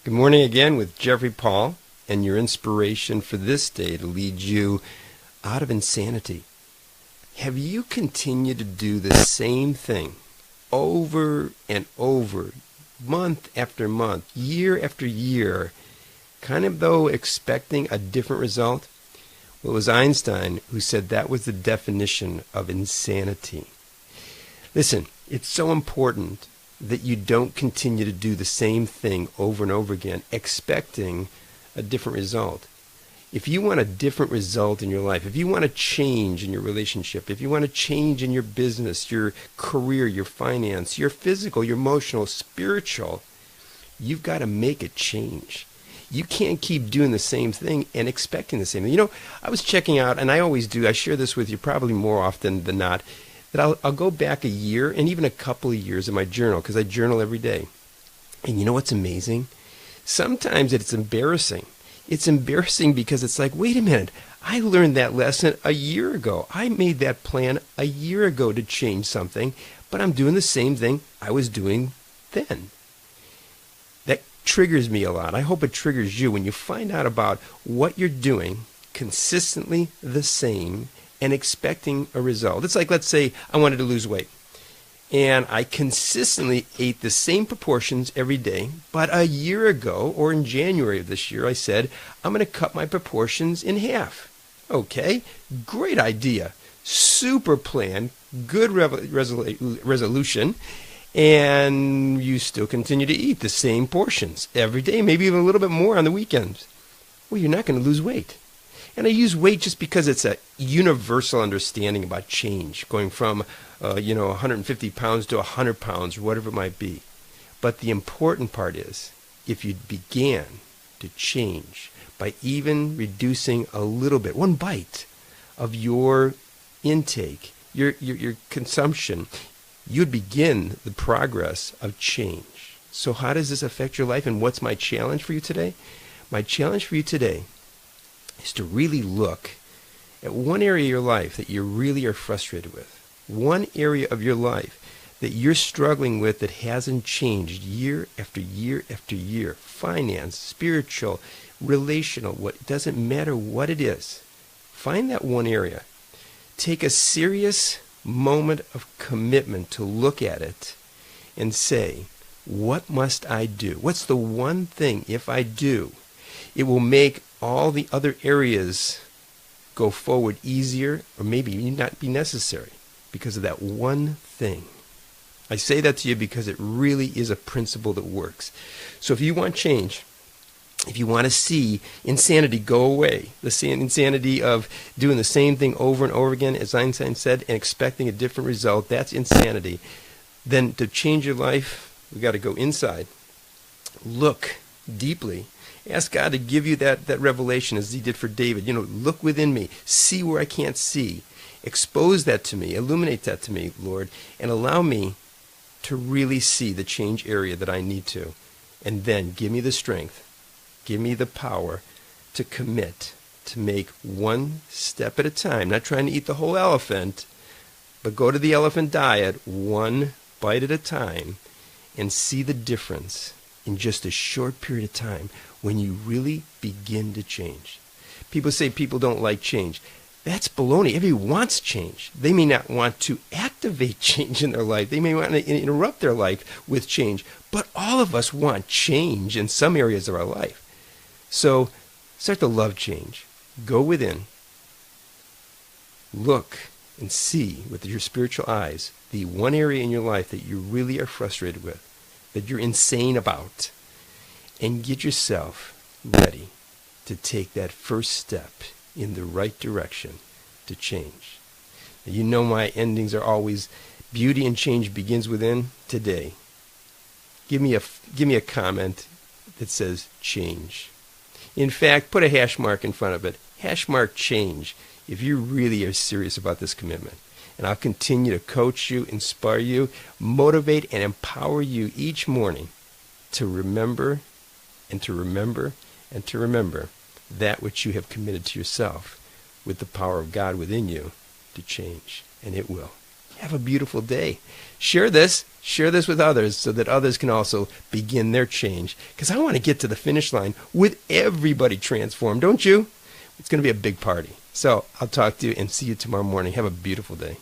Good morning again with Jeffrey Paul and your inspiration for this day to lead you out of insanity. Have you continued to do the same thing over and over, month after month, year after year, kind of though expecting a different result? Well, it was Einstein who said that was the definition of insanity. Listen, it's so important that you don't continue to do the same thing over and over again, expecting a different result. If you want a different result in your life, if you want to change in your relationship, if you want to change in your business, your career, your finance, your physical, your emotional, spiritual, you've got to make a change. You can't keep doing the same thing and expecting the same thing. You know, I was checking out, and I always do, I share this with you probably more often than not, that I'll go back a year and even a couple of years in my journal, because I journal every day. And you know what's amazing? Sometimes it's embarrassing. It's embarrassing because it's like, wait a minute, I learned that lesson a year ago. I made that plan a year ago to change something, but I'm doing the same thing I was doing then. That triggers me a lot. I hope it triggers you when you find out about what you're doing consistently the same and expecting a result. It's like, let's say I wanted to lose weight and I consistently ate the same proportions every day, but a year ago or in January of this year I said I'm going to cut my proportions in half. Okay, great idea, super plan, good resolution, and you still continue to eat the same portions every day, maybe even a little bit more on the weekends. Well, you're not going to lose weight. And I use weight just because it's a universal understanding about change, going from 150 pounds to 100 pounds, or whatever it might be. But the important part is, if you began to change by even reducing a little bit, one bite of your intake, your consumption, you'd begin the progress of change. So how does this affect your life, and what's my challenge for you today? My challenge for you today is to really look at one area of your life that you really are frustrated with. One area of your life that you're struggling with that hasn't changed year after year after year. Finance, spiritual, relational, what doesn't matter what it is. Find that one area. Take a serious moment of commitment to look at it and say, what must I do? What's the one thing, if I do, it will make all the other areas go forward easier, or maybe not be necessary because of that one thing. I say that to you because it really is a principle that works. So if you want change, if you want to see insanity go away, the insanity of doing the same thing over and over again, as Einstein said, and expecting a different result, that's insanity. Then to change your life, we've got to go inside, look deeply, ask God to give you that revelation as he did for David. Look within me, see where I can't see. Expose that to me, illuminate that to me, Lord, and allow me to really see the change area that I need to. And then give me the strength, give me the power to commit, to make one step at a time. Not trying to eat the whole elephant, but go to the elephant diet, one bite at a time, and see the difference in just a short period of time when you really begin to change. People say people don't like change. That's baloney. Everybody wants change. They may not want to activate change in their life. They may want to interrupt their life with change. But all of us want change in some areas of our life. So start to love change. Go within. Look and see with your spiritual eyes the one area in your life that you really are frustrated with, that you're insane about, and get yourself ready to take that first step in the right direction to change. Now, you know my endings are always beauty and change begins within. Today, give me a comment that says change. In fact, put a hash mark in front of it. Hash mark change if you really are serious about this commitment. And I'll continue to coach you, inspire you, motivate, and empower you each morning to remember and to remember and to remember that which you have committed to yourself with the power of God within you to change. And it will. Have a beautiful day. share this. Share this with others so that others can also begin their change. Because I want to get to the finish line with everybody transformed, don't you? It's going to be a big party. So I'll talk to you and see you tomorrow morning. Have a beautiful day.